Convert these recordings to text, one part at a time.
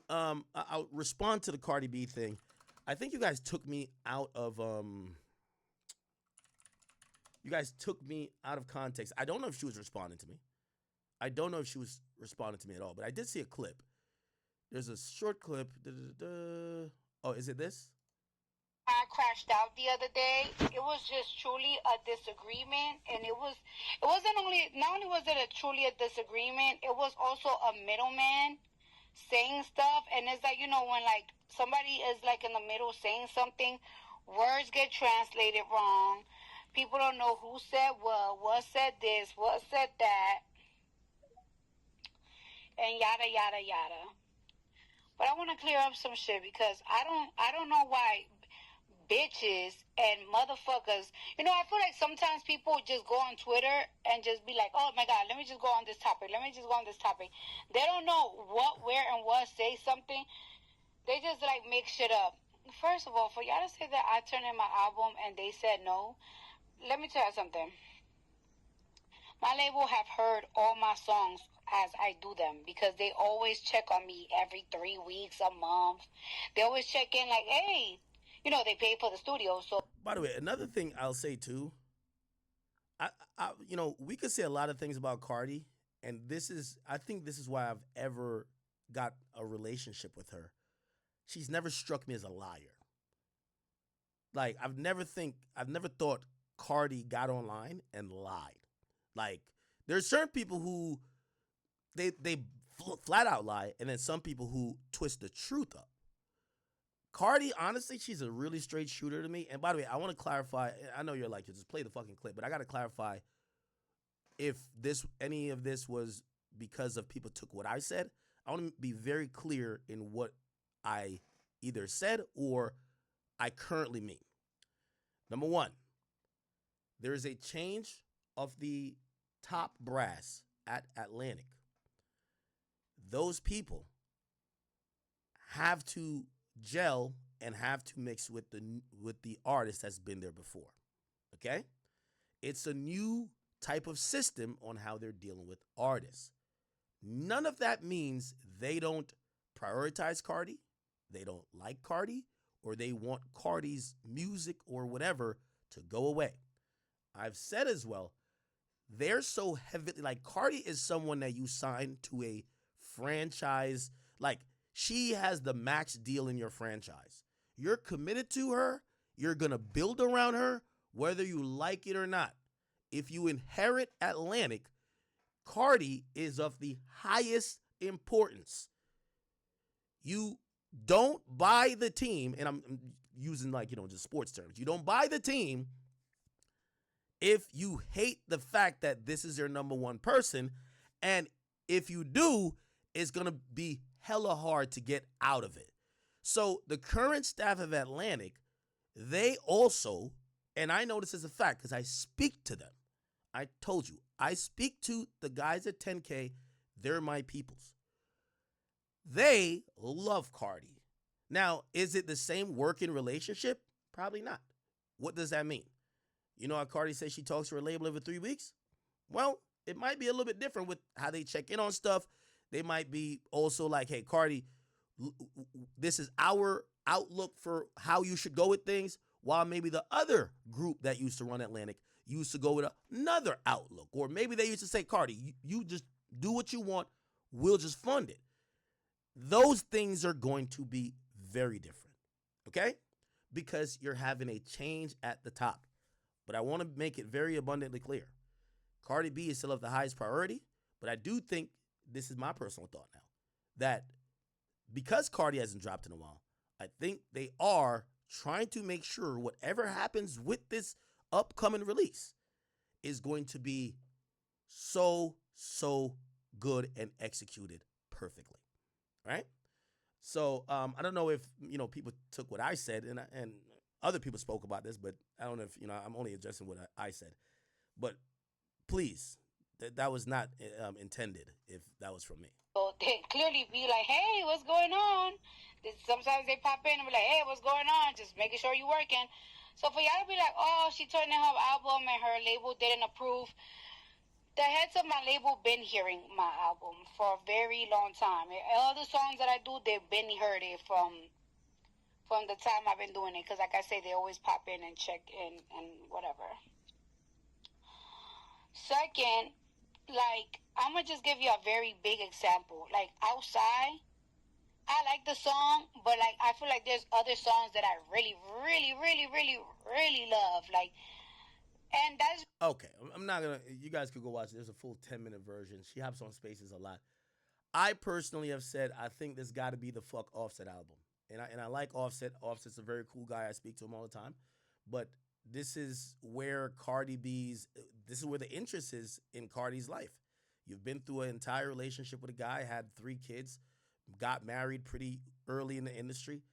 I'll respond to the Cardi B thing. I think you guys took me out of context. I don't know if she was responding to me. I don't know if she was responding to me at all, but I did see a clip. There's a short clip. Oh, is it this? I crashed out the other day. It was just truly a disagreement, and it wasn't only not only was it truly a disagreement, it was also a middleman saying stuff, and it's like when like somebody is like in the middle saying something, words get translated wrong. People don't know who said what said this, what said that, and yada yada yada. But I want to clear up some shit because I don't know why bitches and motherfuckers. I feel like sometimes people just go on Twitter and just be like, oh my God, let me just go on this topic. Let me just go on this topic. They don't know what, where, and what say something. They just like make shit up. First of all, for y'all to say that I turned in my album and they said no, let me tell you something. My label have heard all my songs as I do them because they always check on me every 3 weeks, a month. They always check in like, hey, they pay for the studio. So, By the way, another thing I'll say too. We could say a lot of things about Cardi, and I think this is why I've ever got a relationship with her. She's never struck me as a liar. Like I've never thought Cardi got online and lied. Like there's certain people who they flat out lie, and then some people who twist the truth up. Cardi, honestly, she's a really straight shooter to me. And by the way, I want to clarify. I know you're like, just play the fucking clip, but I got to clarify if any of this was because of people took what I said. I want to be very clear in what I either said or I currently mean. Number one, there is a change of the top brass at Atlantic. Those people have to gel and have to mix with the artist that's been there before. Okay? It's a new type of system on how they're dealing with artists. None of that means they don't prioritize Cardi, they don't like Cardi, or they want Cardi's music or whatever to go away. I've said as well, they're so heavily, like Cardi is someone that you sign to a franchise, like she has the max deal in your franchise. You're committed to her, you're going to build around her, whether you like it or not. If you inherit Atlantic, Cardi is of the highest importance. You don't buy the team, and I'm using just sports terms. You don't buy the team if you hate the fact that this is your number one person, and if you do, it's going to be hella hard to get out of it. So the current staff of Atlantic, they also, and I know this is a fact because I speak to them. I told you, I speak to the guys at 10K. They're my peoples. They love Cardi. Now, is it the same working relationship? Probably not. What does that mean? You know how Cardi says she talks to her label every 3 weeks? Well, it might be a little bit different with how they check in on stuff. They might be also like, hey, Cardi, this is our outlook for how you should go with things, while maybe the other group that used to run Atlantic used to go with another outlook. Or maybe they used to say, Cardi, you just do what you want. We'll just fund it. Those things are going to be very different, okay? Because you're having a change at the top. But I want to make it very abundantly clear. Cardi B is still of the highest priority, but I do think, this is my personal thought now, that because Cardi hasn't dropped in a while, I think they are trying to make sure whatever happens with this upcoming release is going to be so good and executed perfectly. Right? So I don't know if people took what I said and other people spoke about this, but I don't know if I'm only addressing what I said. But please, that was not intended. If that was from me. So they clearly be like, hey, what's going on? Sometimes they pop in and be like, hey, what's going on? Just making sure you're working. So for y'all to be like, oh, she turned in her album and her label didn't approve. the heads of my label been hearing my album for a very long time. All the songs that I do, they've been heard it from the time I've been doing it. Because like I say, they always pop in and check in and whatever. Second, like I'm gonna just give you a very big example. Like outside, I like the song, but like I feel like there's other songs that I really, really, really, really, really love. Like, and that's Okay, I'm not gonna. You guys could go watch it. There's a full 10-minute version. She hops on Spaces a lot. I personally have said I think this got to be the fuck Offset album, and I like Offset. Offset's a very cool guy. I speak to him all the time, but this is where Cardi B's. This is where the interest is in Cardi's life. You've been through an entire relationship with a guy, had 3 kids, got married pretty early in the industry,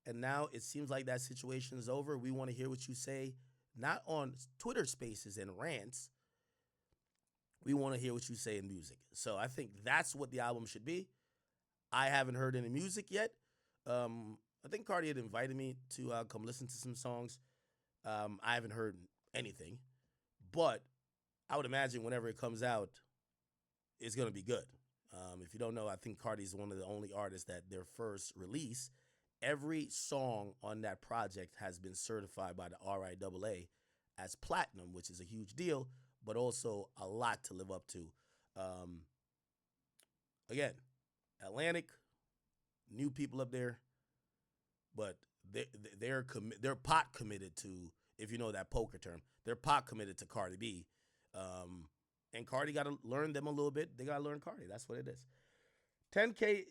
and now it seems like that situation is over. We want to hear what you say, not on Twitter Spaces and rants. We want to hear what you say in music. So I think that's what the album should be. I haven't heard any music yet. I think Cardi had invited me to come listen to some songs. I haven't heard anything, but I would imagine whenever it comes out, it's gonna be good. If you don't know, I think Cardi's one of the only artists that their first release, every song on that project has been certified by the RIAA as platinum, which is a huge deal, but also a lot to live up to. Um, Again, Atlantic, new people up there, but they're pot committed to, if you know that poker term, they're pot committed to Cardi B, um, and Cardi got to learn them a little bit. They got to learn Cardi. That's what it is. 10K,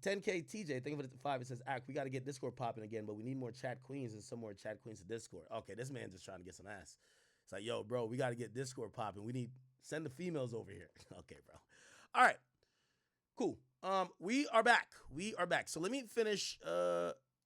10K TJ, think of it at 5. It says, Act, we got to get Discord popping again, but we need more chat queens and some more chat queens to Discord. Okay, this man just trying to get some ass. It's like, yo, bro, we got to get Discord popping. We need, send the females over here. Okay, bro. All right, cool. We are back. We are back. So let me finish